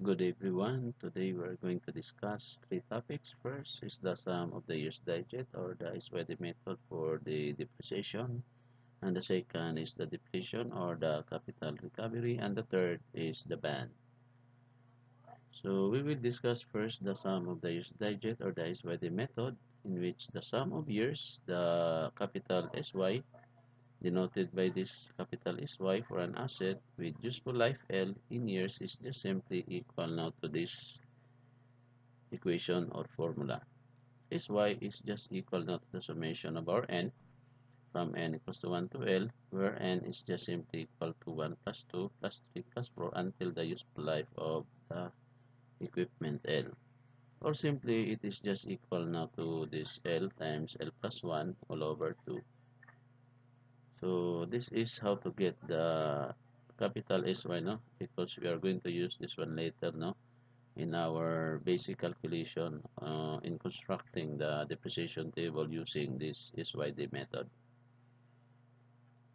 Good everyone. Today we're going to discuss three topics. First is the sum of the year's digit or the SYD method for the depreciation. And the second is the depletion or the capital recovery. And the third is the ban. So we will discuss first the sum of the year's digit or the SYD method, in which the sum of years, the capital SY, denoted by this capital SY for an asset with useful life L in years, is just simply equal now to this equation or formula. Sy is just equal now to the summation of our n from n equals to 1 to L, where n is just simply equal to 1 plus 2 plus 3 plus 4 until the useful life of the equipment L. Or simply, it is just equal now to this L times L plus 1 all over 2. So this is how to get the capital Sy, no? Because we are going to use this one later, no? In our basic calculation in constructing the depreciation table using this SYD method.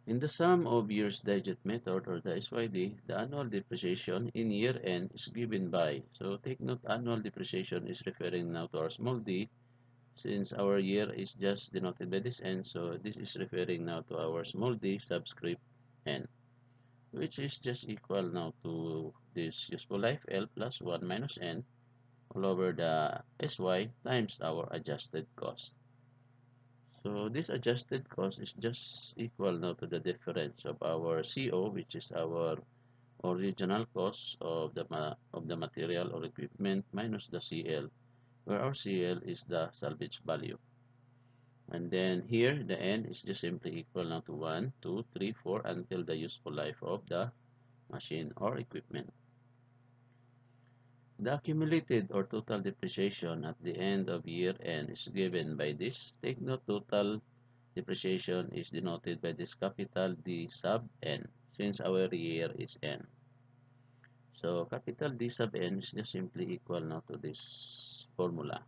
In the sum of years digit method or the SYD, the annual depreciation in year end is given by, so take note, annual depreciation is referring now to our small d, since our year is just denoted by this n, so this is referring now to our small d subscript n, which is just equal now to this useful life L plus 1 minus n all over the SY times our adjusted cost. So this adjusted cost is just equal now to the difference of our CO, which is our original cost of the material or equipment, minus the CL, where our CL is the salvage value. And then here the N is just simply equal now to 1, 2, 3, 4 until the useful life of the machine or equipment. The accumulated or total depreciation at the end of year N is given by this. Take note, total depreciation is denoted by this capital D sub N, since our year is N. So capital D sub N is just simply equal now to this formula.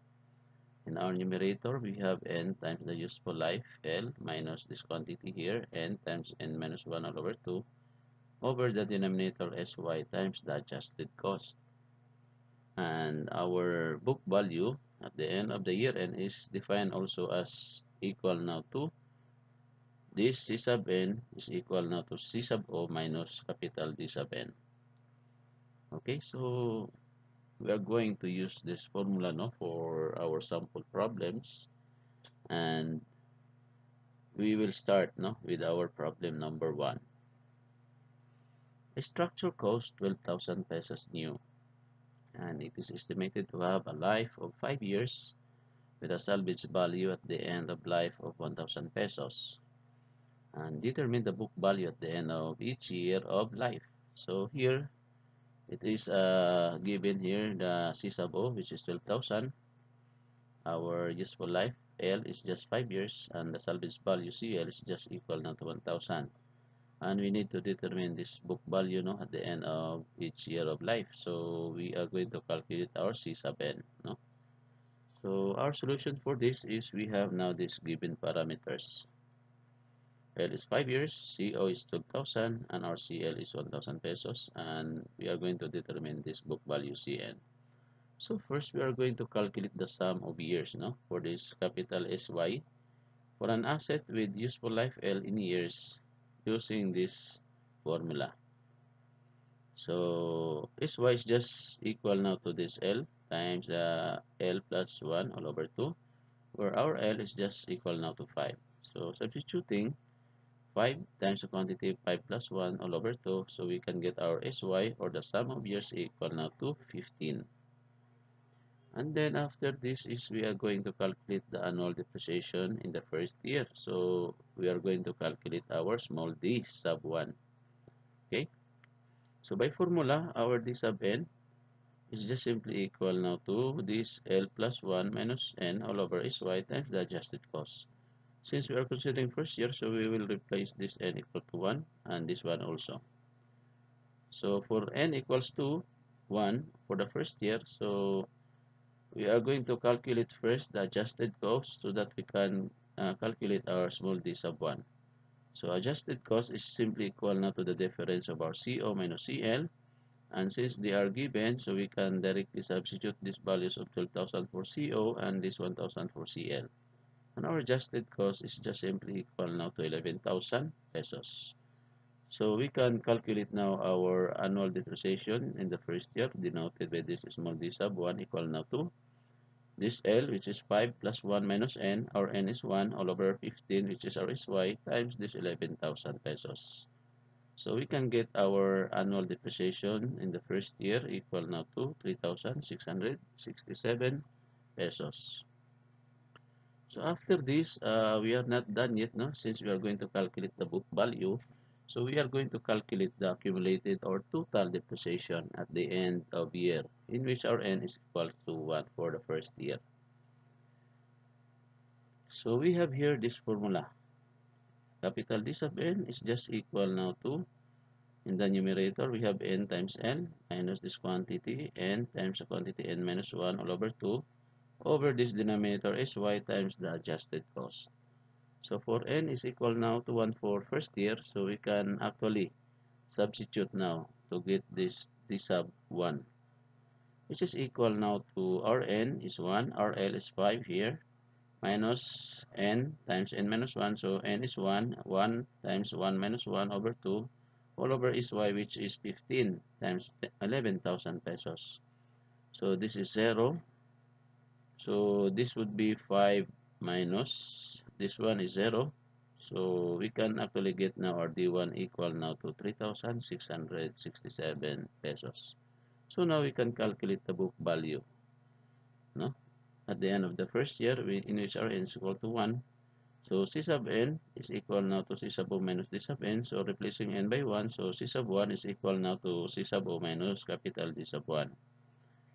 In our numerator, we have N times the useful life L minus this quantity here, N times N minus 1 all over 2, over the denominator SY times the adjusted cost. And our book value at the end of the year end is defined also as equal now to this C sub n is equal now to C sub O minus capital D sub n. Okay, so we are going to use this formula, no, for our sample problems, and we will start, no, with our problem number 1. A structure costs 12,000 pesos new, and it is estimated to have a life of 5 years with a salvage value at the end of life of 1,000 pesos, and determine the book value at the end of each year of life. So here it is given here the C sub O, which is 12,000. Our useful life L is just 5 years, and the salvage value CL is just equal now to 1,000. And we need to determine this book value, no, at the end of each year of life. So we are going to calculate our C sub N, no. So our solution for this is we have now these given parameters. L is 5 years, CO is 12,000, and our CL is 1,000 pesos, and we are going to determine this book value CN. So first we are going to calculate the sum of years, no, for this capital SY for an asset with useful life L in years using this formula. So SY is just equal now to this L times the L plus 1 all over 2, where our L is just equal now to 5. So substituting 5 times the quantity 5 plus 1 all over 2, so we can get our SY or the sum of years equal now to 15. And then after this is we are going to calculate the annual depreciation in the first year. So we are going to calculate our small d sub 1. Okay? So by formula, our d sub n is just simply equal now to this L plus 1 minus n all over SY times the adjusted cost. Since we are considering first year, so we will replace this n equal to 1 and this one also. So for n equals to 1 for the first year, so we are going to calculate first the adjusted cost so that we can calculate our small d sub 1. So adjusted cost is simply equal now to the difference of our CO minus CL And since they are given, so we can directly substitute these values of 12,000 for CO and this 1,000 for CL. And our adjusted cost is just simply equal now to 11,000 pesos. So we can calculate now our annual depreciation in the first year, denoted by this small d sub 1 equal now to this L, which is 5 plus 1 minus N. Our N is 1 all over 15, which is our SY, times this 11,000 pesos. So we can get our annual depreciation in the first year equal now to 3,667 pesos. So after this, we are not done yet, no? Since we are going to calculate the book value, so we are going to calculate the accumulated or total depreciation at the end of year, in which our N is equal to 1 for the first year. So we have here this formula. Capital D sub N is just equal now to, in the numerator, we have N times N minus this quantity, N times the quantity N minus 1 all over 2, over this denominator is Y times the adjusted cost. So for N is equal now to 1 for first year, so we can actually substitute now to get this D sub 1, which is equal now to our N is 1, our L is 5 here, minus N times N minus 1, so N is 1, 1 times 1 minus 1 over 2, all over is Y, which is 15 times 11,000 pesos. So this is 0, so this would be 5 minus this one is 0. So we can actually get now our D1 equal now to 3,667 pesos. So now we can calculate the book value, no? At the end of the first year, in which our N is equal to 1. So C sub N is equal now to C sub O minus D sub N. So replacing N by 1, so C sub 1 is equal now to C sub O minus capital D sub 1.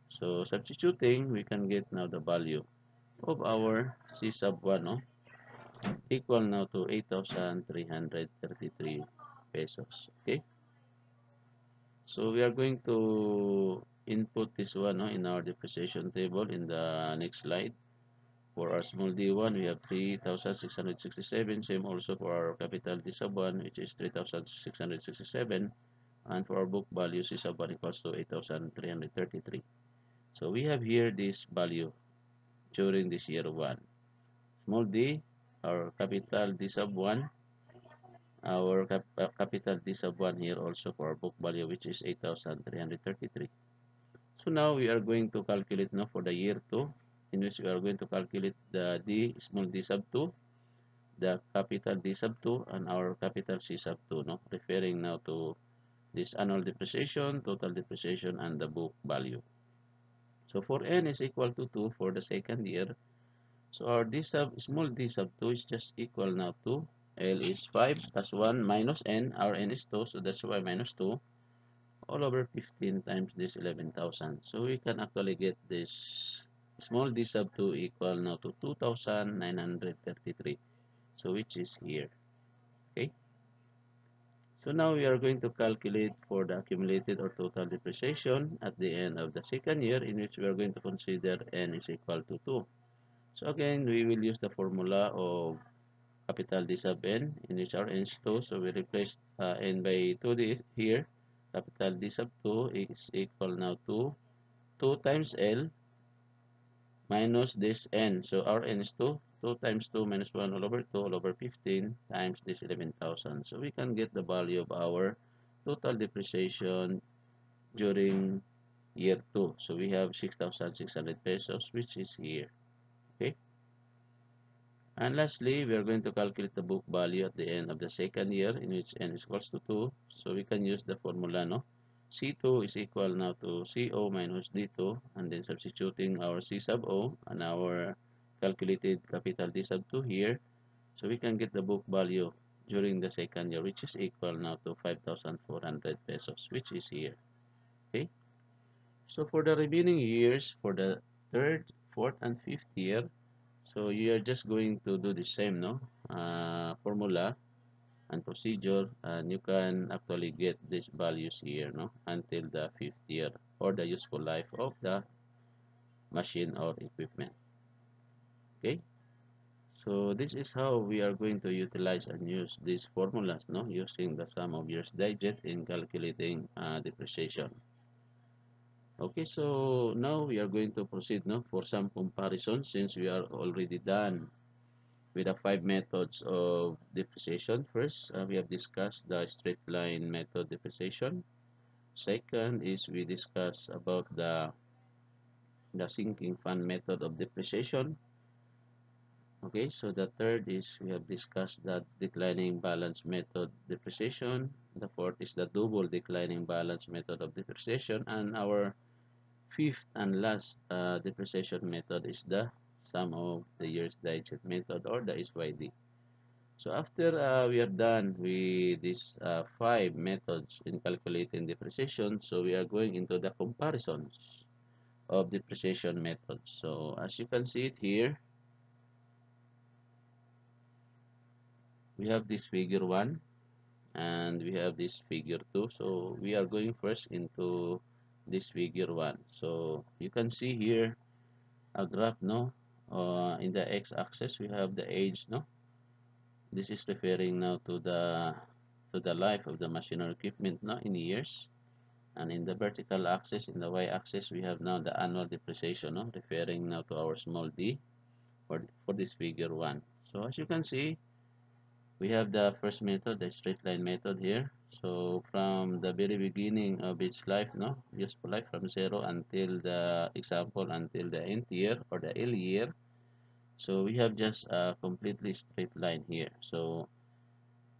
So substituting, we can get now the value of our C sub 1, no? Equal now to 8,333 pesos. Okay. So we are going to input this one, no, in our depreciation table in the next slide. For our small d1, we have 3,667. Same also for our capital D sub 1, which is 3,667. And for our book value, C sub 1 equals to 8,333. So we have here this value during this year 1. Small d, our capital D sub 1, our capital D sub 1 here also for our book value, which is 8,333. So now we are going to calculate now for the year 2, in which we are going to calculate the D small d sub 2, the capital D sub 2, and our capital C sub 2, no? Referring now to this annual depreciation, total depreciation, and the book value. So for N is equal to 2 for the second year. So our D sub, small d sub 2 is just equal now to L is 5 plus 1 minus N. Our N is 2, so that's why minus 2 all over 15 times this 11,000. So we can actually get this small d sub 2 equal now to 2,933. So which is here. Okay. So now we are going to calculate for the accumulated or total depreciation at the end of the second year, in which we are going to consider N is equal to 2. So again, we will use the formula of capital D sub N, in which our N is 2. So we replace N by 2 here. Capital D sub 2 is equal now to 2 times L minus this N. So our N is 2. 2 times 2 minus 1 all over 2 all over 15 times this 11,000. So we can get the value of our total depreciation during year 2. So we have 6,600 pesos, which is here. Okay. And lastly, we are going to calculate the book value at the end of the second year, in which N is equals to 2. So we can use the formula, no? C2 is equal now to CO minus D2, and then substituting our C sub O and our calculated capital D sub 2 here. So we can get the book value during the second year, which is equal now to 5,400 pesos, which is here. Okay. So for the remaining years, for the third, fourth, and fifth year, so you are just going to do the same, no? Formula and procedure, and you can actually get these values here, no? Until the fifth year or the useful life of the machine or equipment. Okay. So this is how we are going to utilize and use these formulas, no? Using the sum of years digit in calculating depreciation. Okay, so now we are going to proceed no, for some comparison since we are already done with the five methods of depreciation. First, we have discussed the straight line method depreciation. Second is we discuss about the sinking fund method of depreciation. Okay, so the third is we have discussed the declining balance method depreciation. The fourth is the double declining balance method of depreciation. And our fifth and last depreciation method is the sum of the years digit method, or the SYD. So after we are done with these five methods in calculating depreciation, so we are going into the comparisons of depreciation methods. So as you can see it here, we have this figure 1 and we have this figure 2. So we are going first into this figure 1. So you can see here a graph, no, in the x-axis we have the age, no. This is referring now to the life of the machine or equipment, no, in years. And in the vertical axis, in the y-axis, we have now the annual depreciation, no, referring now to our small d for this figure 1. So as you can see, we have the first method, the straight line method here. So from the very beginning of its life, no, useful life, from 0 until the example, until the nth year or the L year. So we have just a completely straight line here. So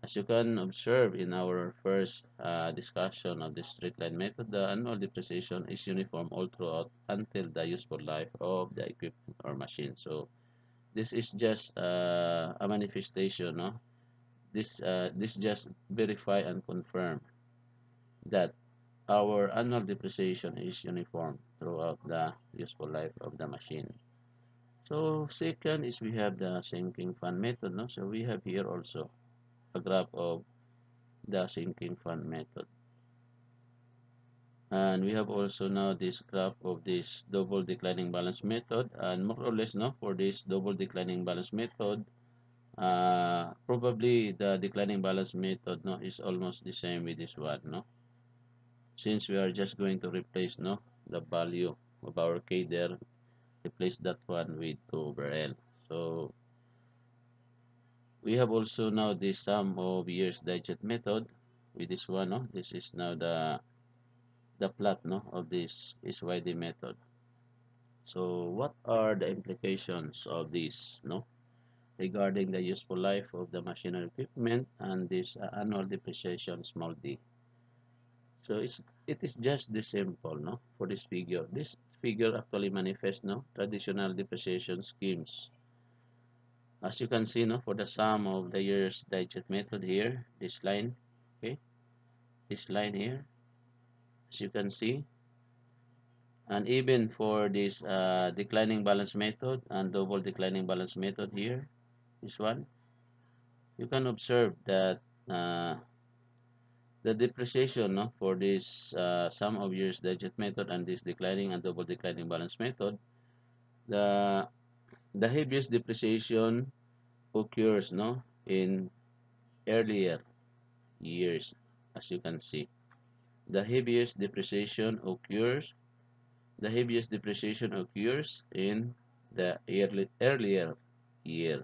as you can observe in our first discussion of the straight line method, the annual depreciation is uniform all throughout until the useful life of the equipment or machine. So this is just a manifestation, no? This just verify and confirm that our annual depreciation is uniform throughout the useful life of the machine. So second is we have the sinking fund method, no? So we have here also a graph of the sinking fund method. And we have also now this graph of this double declining balance method, and more or less, no, for this double declining balance method, probably the declining balance method, no, is almost the same with this one, no, since we are just going to replace, no, the value of our k there, replace that one with 2 over L. So we have also now the sum of years digit method with this one, no. This is now the plot, no, of this SYD method. So what are the implications of this, no, regarding the useful life of the machinery equipment and this annual depreciation small d? So it is just the simple, no, for this figure. This figure actually manifests, no, traditional depreciation schemes. As you can see, no, for the sum of the years digit method here, this line, okay, this line here, as you can see, and even for this declining balance method and double declining balance method here, this one, you can observe that uh, the depreciation, no, for this sum of years digit method and this declining and double declining balance method, the the heaviest depreciation occurs, no, in earlier years. As you can see, the heaviest depreciation occurs in the earlier year.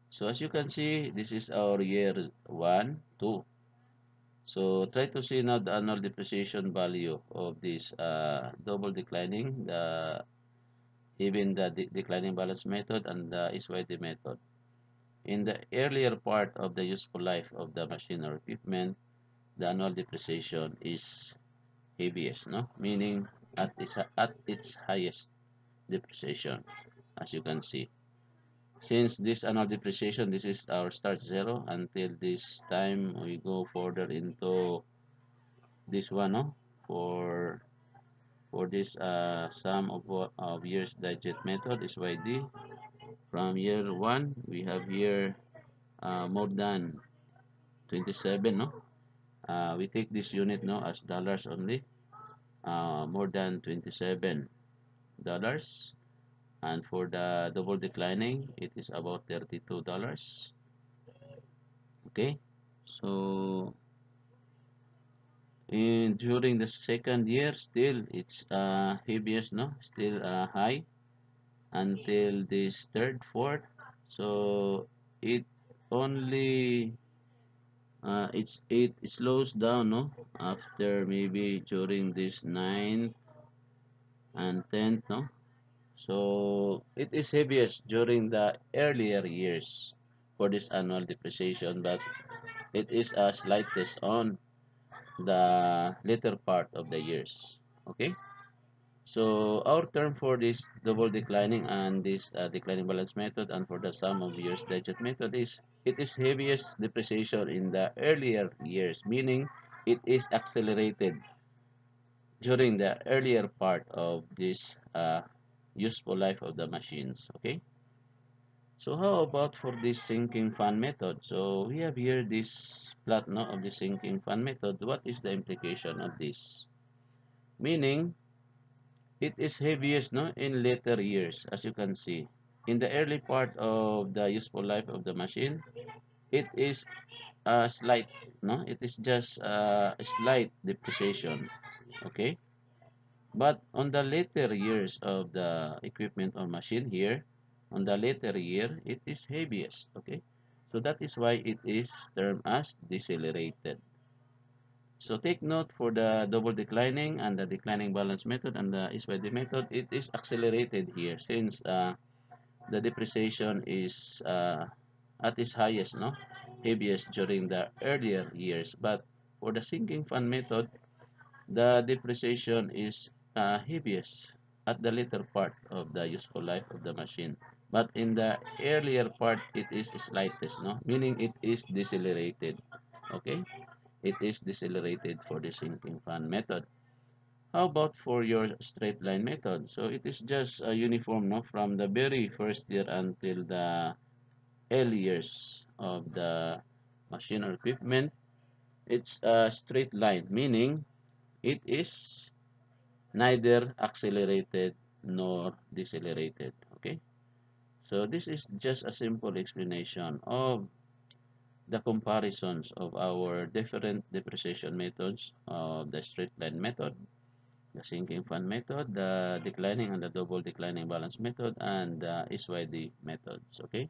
So as you can see, this is our year 1, 2. So try to see now the annual depreciation value of this double declining, even the declining balance method and the SYD method. In the earlier part of the useful life of the machine or equipment, the annual depreciation is heaviest, no? Meaning at its highest depreciation, as you can see. Since this annual depreciation, this is our start 0 until this time we go further into this one, no? For this sum of years digit method is YD. From year 1, we have here more than 27, no? We take this unit, no, as dollars only. More than $27. And for the double declining, it is about $32. Okay, so And during the second year, still it's heaviest, no? Still high until this third, fourth. So it only it slows down, no? After maybe during this ninth and tenth, no? So it is heaviest during the earlier years for this annual depreciation, but it is slightest on the later part of the years. Okay, so our term for this double declining and this declining balance method and for the sum of years digit method is it is heaviest depreciation in the earlier years, meaning it is accelerated during the earlier part of this useful life of the machines. Okay, so how about for this sinking fund method? So we have here this plot, no, of the sinking fund method. What is the implication of this? Meaning it is heaviest, no, in later years, as you can see. In the early part of the useful life of the machine, it is a slight, no, it is just a slight depreciation. Okay, but on the later years of the equipment or machine here, on the later year, it is heaviest. Okay, so that is why it is termed as decelerated. So take note for the double declining and the declining balance method and the SYD method, it is accelerated here since the depreciation is at its highest, no, heaviest during the earlier years. But for the sinking fund method, the depreciation is heaviest at the later part of the useful life of the machine. But in the earlier part, it is slightest, no? Meaning it is decelerated. Okay? It is decelerated for the sinking fund method. How about for your straight line method? So it is just a uniform, no? From the very first year until the L years of the machine or equipment. It's a straight line, meaning it is neither accelerated nor decelerated. Okay, so this is just a simple explanation of the comparisons of our different depreciation methods of the straight line method, the sinking fund method, the declining and the double declining balance method, and the SYD methods. Okay,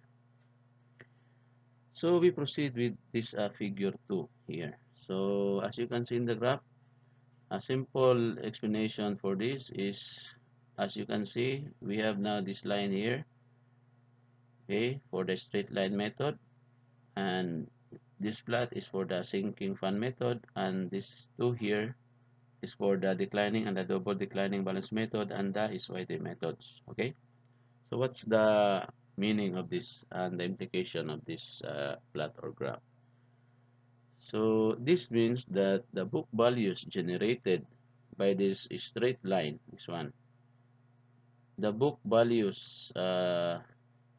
so we proceed with this figure 2 here. So as you can see in the graph, a simple explanation for this is, as you can see, we have now this line here, okay, for the straight line method, and this plot is for the sinking fund method, and this two here is for the declining and the double declining balance method and the SYD methods. Okay, so what's the meaning of this and the implication of this plot or graph? So this means that the book values generated by this straight line, this one, the book values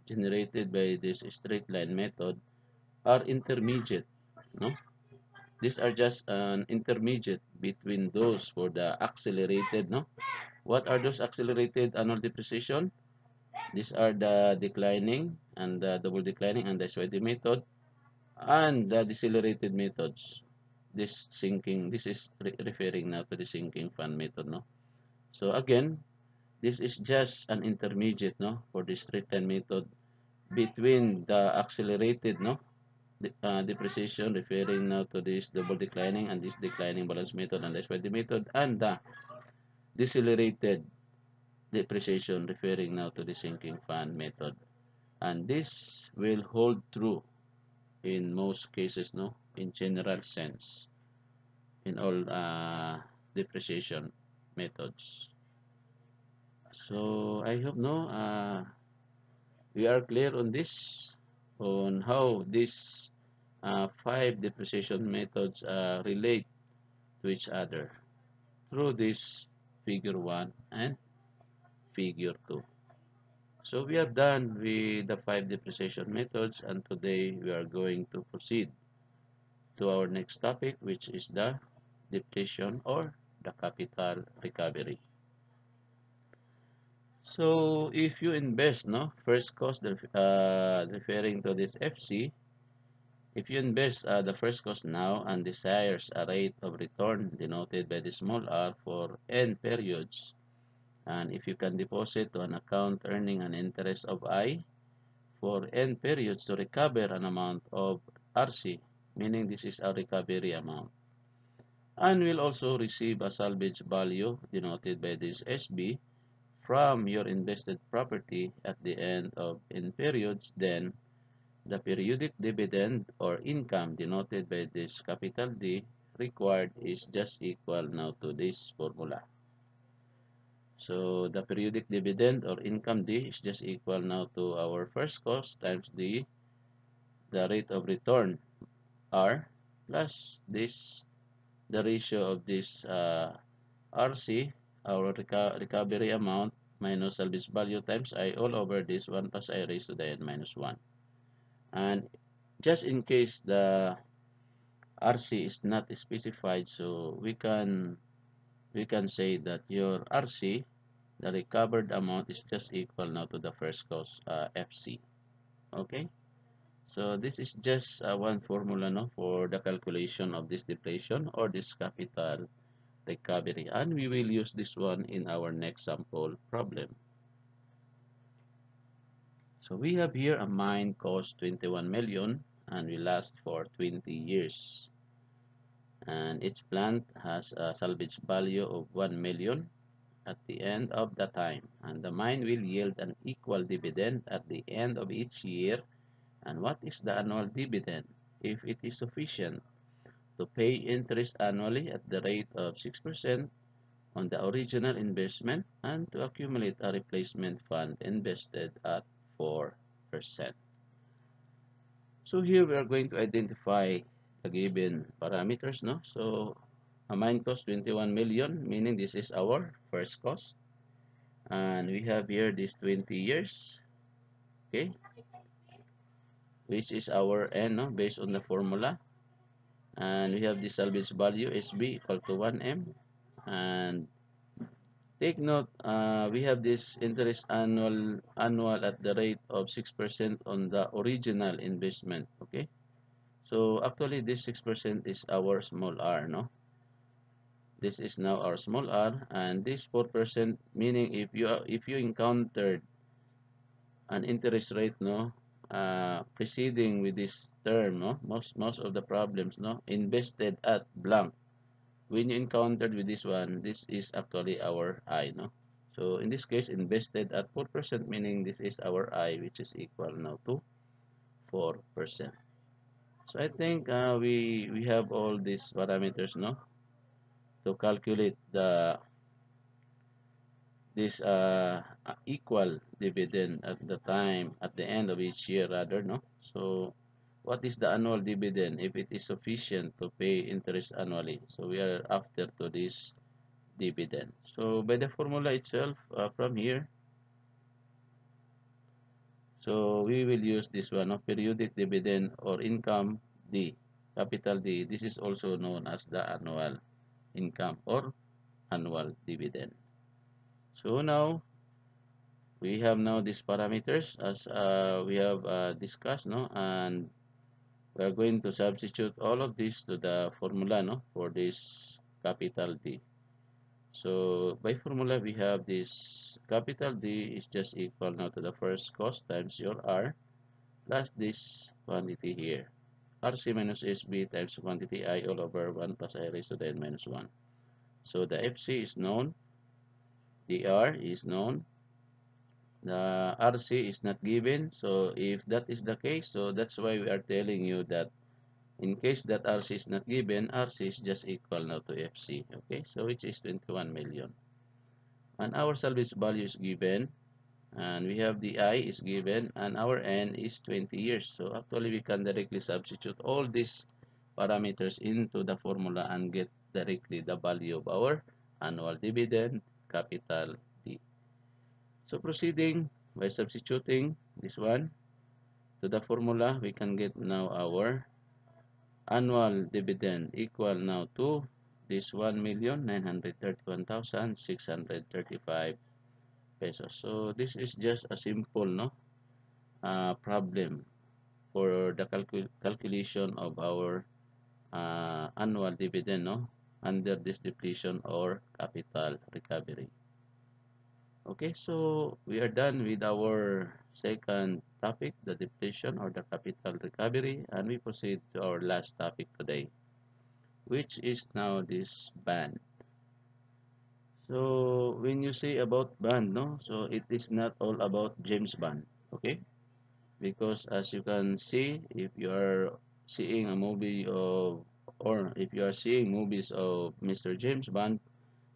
generated by this straight line method are intermediate, no? These are just an intermediate between those for the accelerated, no? What are those accelerated annual depreciation? These are the declining and the double declining and the SYD method and the decelerated methods. This sinking, this is referring now to the sinking fund method, no? So again, this is just an intermediate, no, for the straight line method between the accelerated, no, depreciation referring now to this double declining and this declining balance method and the SYD method, and the decelerated depreciation referring now to the sinking fund method. And this will hold true in most cases, no, in general sense, in all depreciation methods. So I hope, no, we are clear on this, on how these five depreciation methods relate to each other through this figure 1 and figure 2. So we are done with the five depreciation methods, and today we are going to proceed to our next topic, which is the depletion or the capital recovery. So if you invest, no, first cost referring to this FC, If you invest the first cost now and desires a rate of return denoted by the small r for n periods, and if you can deposit to an account earning an interest of I for n periods to recover an amount of RC, meaning this is a recovery amount, and will also receive a salvage value denoted by this SB from your invested property at the end of n periods, then the periodic dividend or income denoted by this capital D required is just equal now to this formula. So the periodic dividend or income D is just equal now to our first cost times the rate of return R plus this the ratio of this RC, our recovery amount, minus salvage value times I all over this 1 plus I raised to the n minus 1. And just in case the RC is not specified, so we can say that your RC, the recovered amount, is just equal now to the first cost FC. Okay, so this is just one formula no, for the calculation of this depletion or this capital recovery, and we will use this one in our next sample problem. So we have here a mine cost 21 million and will last for 20 years. And each plant has a salvage value of 1 million at the end of the time. And the mine will yield an equal dividend at the end of each year. And what is the annual dividend? If it is sufficient to pay interest annually at the rate of 6% on the original investment and to accumulate a replacement fund invested at 4%. So here we are going to identify the given parameters, no? So a mine cost 21 million, meaning this is our first cost. And we have here this 20 years, okay? Which is our N, no? Based on the formula. And we have the salvage value SB equal to 1M. And take note, we have this interest annual at the rate of 6% on the original investment, okay? So actually this 6% is our small r, no? This is now our small r, and this 4%, meaning if you encountered an interest rate, no, preceding with this term, no, most of the problems, no, invested at blank. When you encountered with this one, this is actually our I, no. So in this case, invested at 4%, meaning this is our I, which is equal now to 4%. So I think we have all these parameters, no, to calculate this equal dividend at the end of each year rather, no. So what is the annual dividend if it is sufficient to pay interest annually? So we are after to this dividend. So by the formula itself, from here, so we will use this one of periodic dividend or income D, capital D. This is also known as the annual income or annual dividend. So now we have now these parameters as we have discussed, no, and we are going to substitute all of this to the formula, no, for this capital D. So by formula we have this capital D is just equal now to the first cost times your R plus this quantity here, RC minus SB times quantity I all over 1 plus I raised to the n minus 1. So the FC is known, the R is known, the RC is not given. So if that is the case, so that's why we are telling you that in case that RC is not given, RC is just equal now to FC, okay? So which is 21 million. And our salvage value is given, and we have the I is given, and our N is 20 years. So actually we can directly substitute all these parameters into the formula and get directly the value of our annual dividend, capital D. So proceeding by substituting this one to the formula, we can get now our annual dividend equal now to this 1,931,635 pesos. So this is just a simple, no, problem for the calculation of our annual dividend, no, under this depletion or capital recovery. Okay, so we are done with our second topic, the depletion or the capital recovery, and we proceed to our last topic today, which is now this band. So when you say about band, no, so it is not all about James Bond, okay? Because as you can see, if you are seeing a movie of, or if you are seeing movies of Mr. James Bond,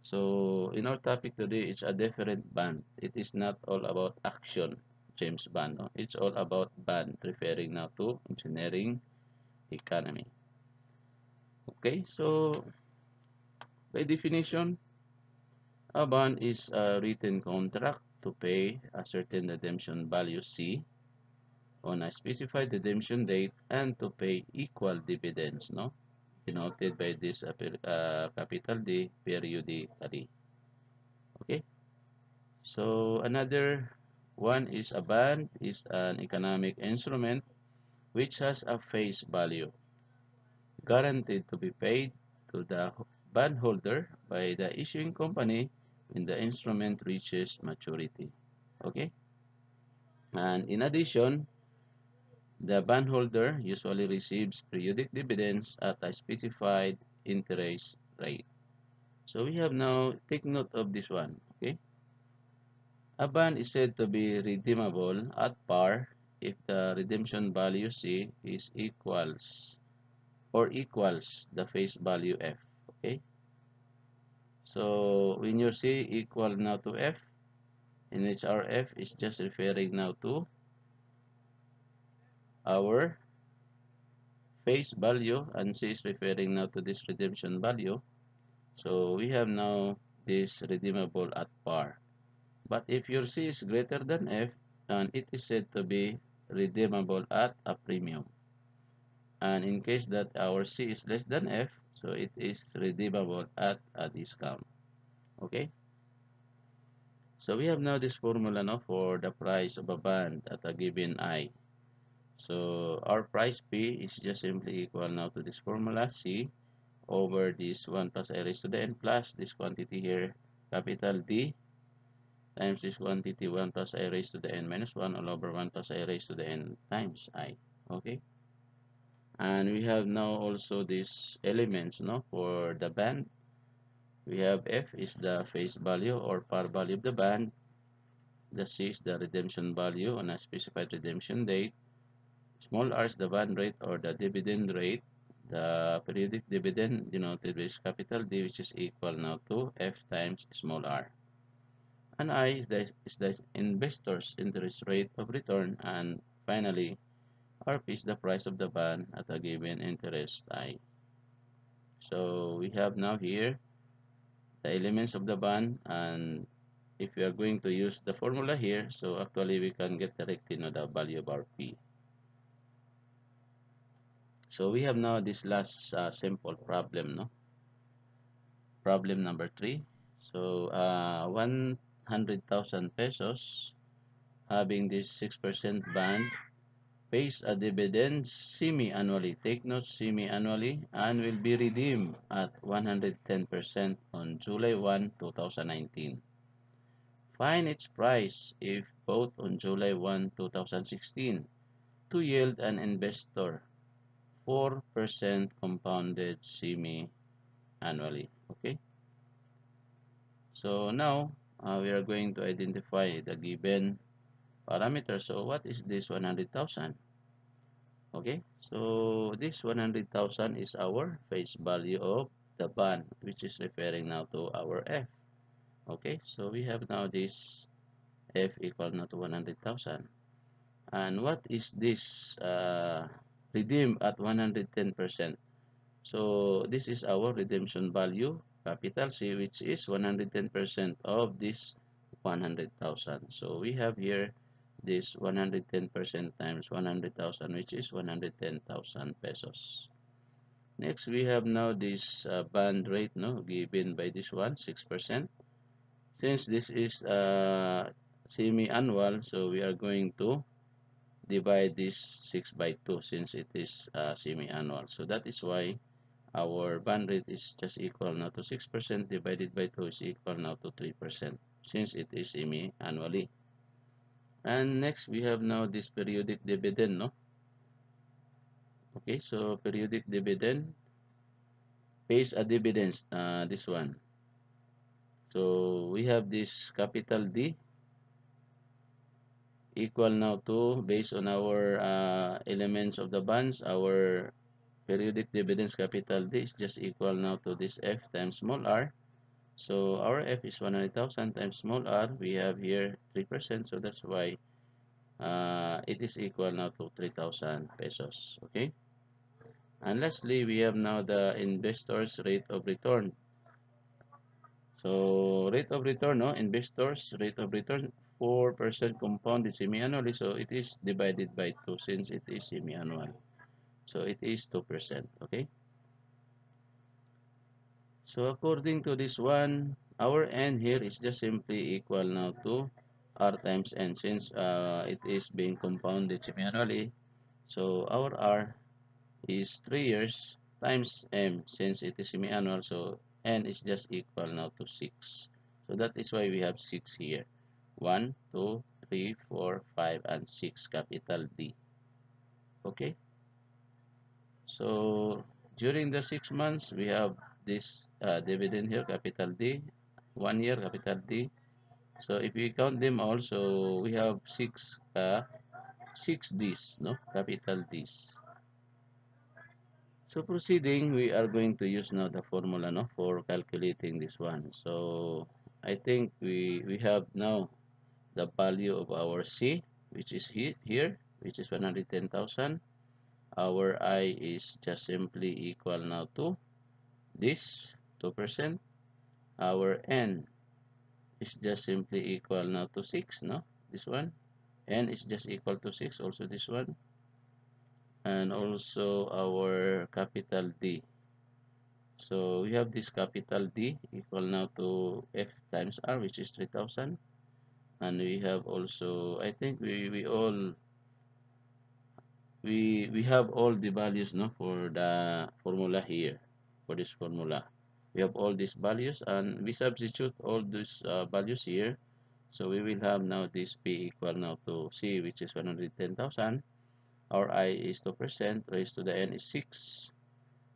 so in our topic today, it's a different band. It is not all about action, James Bond. No? It's all about band, referring now to engineering economy. Okay, so by definition, a bond is a written contract to pay a certain redemption value C on a specified redemption date and to pay equal dividends, no? Denoted by this capital D periodically. Okay? So another one is a bond is an economic instrument which has a face value guaranteed to be paid to the bondholder by the issuing company when the instrument reaches maturity. Okay? And in addition, the bondholder usually receives periodic dividends at a specified interest rate. So we have now take note of this one. Okay? A bond is said to be redeemable at par if the redemption value C is equals the face value F. Okay? So when you C equal now to F, in which our F is just referring now to our face value and C is referring now to this redemption value. So we have now this redeemable at par. But if your C is greater than F, and it is said to be redeemable at a premium. And in case that our C is less than F, so it is redeemable at a discount. Okay? So we have now this formula now for the price of a bond at a given I. So our price P is just simply equal now to this formula C over this 1 plus I raised to the n plus this quantity here, capital D, times this quantity 1 plus I raised to the n minus 1 all over 1 plus I raised to the n times I. Okay? And we have now also these elements, no, for the band. We have F is the face value or par value of the band. The C is the redemption value on a specified redemption date. Small r is the band rate or the dividend rate. The periodic dividend denoted with capital D, which is equal now to F times small r. And I is the investor's interest rate of return. And finally, RP is the price of the bond at a given interest I. So we have now here the elements of the bond, and if we are going to use the formula here, so actually we can get directly the value of our P. So we have now this last simple problem, no? Problem number 3. So 100,000 pesos having this 6% band pays a dividend semi-annually. Take note, semi-annually, and will be redeemed at 110% on July 1, 2019. Find its price if both on July 1, 2016 to yield an investor 4% compounded semi-annually. Okay? So now, we are going to identify the given parameter. So what is this 100,000? Okay, so this 100,000 is our face value of the bond, which is referring now to our F. Okay, so we have now this F equal now to 100,000. And what is this redeem at 110%? So this is our redemption value, capital C, which is 110% of this 100,000. So we have here this 110% times 100,000, which is 110,000 pesos. Next, we have now this bond rate, no, given by this one, 6%. Since this is semi-annual, so we are going to divide this 6 by 2 since it is semi-annual. So that is why our bond rate is just equal now to 6% divided by 2 is equal now to 3% since it is semi-annually. And next we have now this periodic dividend, no? Okay, so periodic dividend pays a dividends, this one. So we have this capital D equal now to, based on our elements of the bonds, our periodic dividends capital D is just equal now to this F times small r. So our F is 100,000 times small r. We have here 3%, so that's why it is equal now to 3,000 pesos. Okay. And lastly, we have now the investors' rate of return. So rate of return, no, investors rate of return 4% compounded semi-annually. So it is divided by 2 since it is semi-annual. So it is 2%. Okay. So according to this one, our n here is just simply equal now to r times n since it is being compounded semi-annually. So our r is 3 years times m since it is semi-annual. So n is just equal now to 6. So that is why we have 6 here. 1, 2, 3, 4, 5, and 6 capital D. Okay. So during the 6 months, we have this dividend here, capital D, 1 year, capital D. So if we count them all, so we have 6 D's, no, capital D's. So proceeding, we are going to use now the formula, no, for calculating this one. So I think we have now the value of our C, which is here, which is 110,000. Our I is just simply equal now to this 2%. Our N is just simply equal now to 6, no? This one. N is just equal to 6, also this one. And also our capital D. So we have this capital D equal now to F times R, which is 3,000. And we have also, I think we have all the values, no, for the formula here, for this formula. We have all these values and we substitute all these values here. So we will have now this P equal now to C, which is 110,000. Our I is 2%, raised to the N is 6.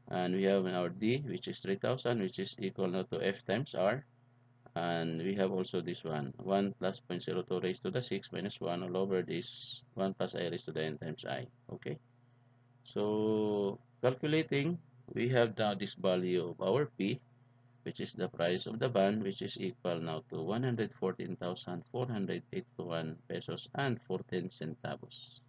And we have our D, which is 3,000, which is equal now to F times R. And we have also this one, 1 plus 0.02 raised to the 6 minus 1 all over this 1 plus I raised to the N times I. Okay. So calculating, we have now this value of our P, which is the price of the bond, which is equal now to 114,481 pesos and 14 centavos.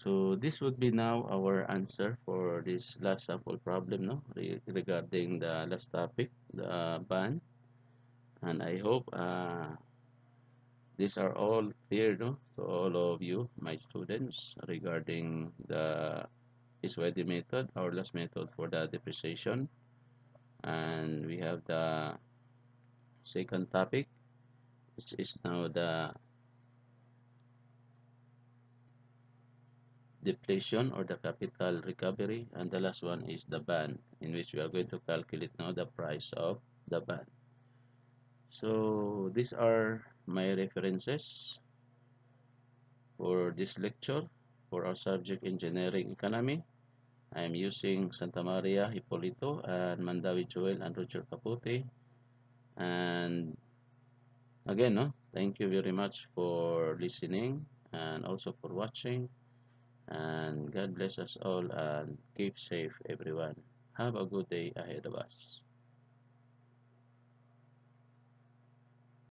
So this would be now our answer for this last sample problem, no, regarding the last topic, the bond. And I hope these are all clear, no, to all of you, my students, regarding the SYD method, our last method for the depreciation. And we have the second topic, which is now the depletion or the capital recovery, and the last one is the bond, in which we are going to calculate now the price of the bond. So these are my references for this lecture for our subject engineering economy. I am using Santa Maria Hipolito and Mandawi Joel and Roger Capote. And again, no, thank you very much for listening and also for watching. And God bless us all and keep safe, everyone. Have a good day ahead of us.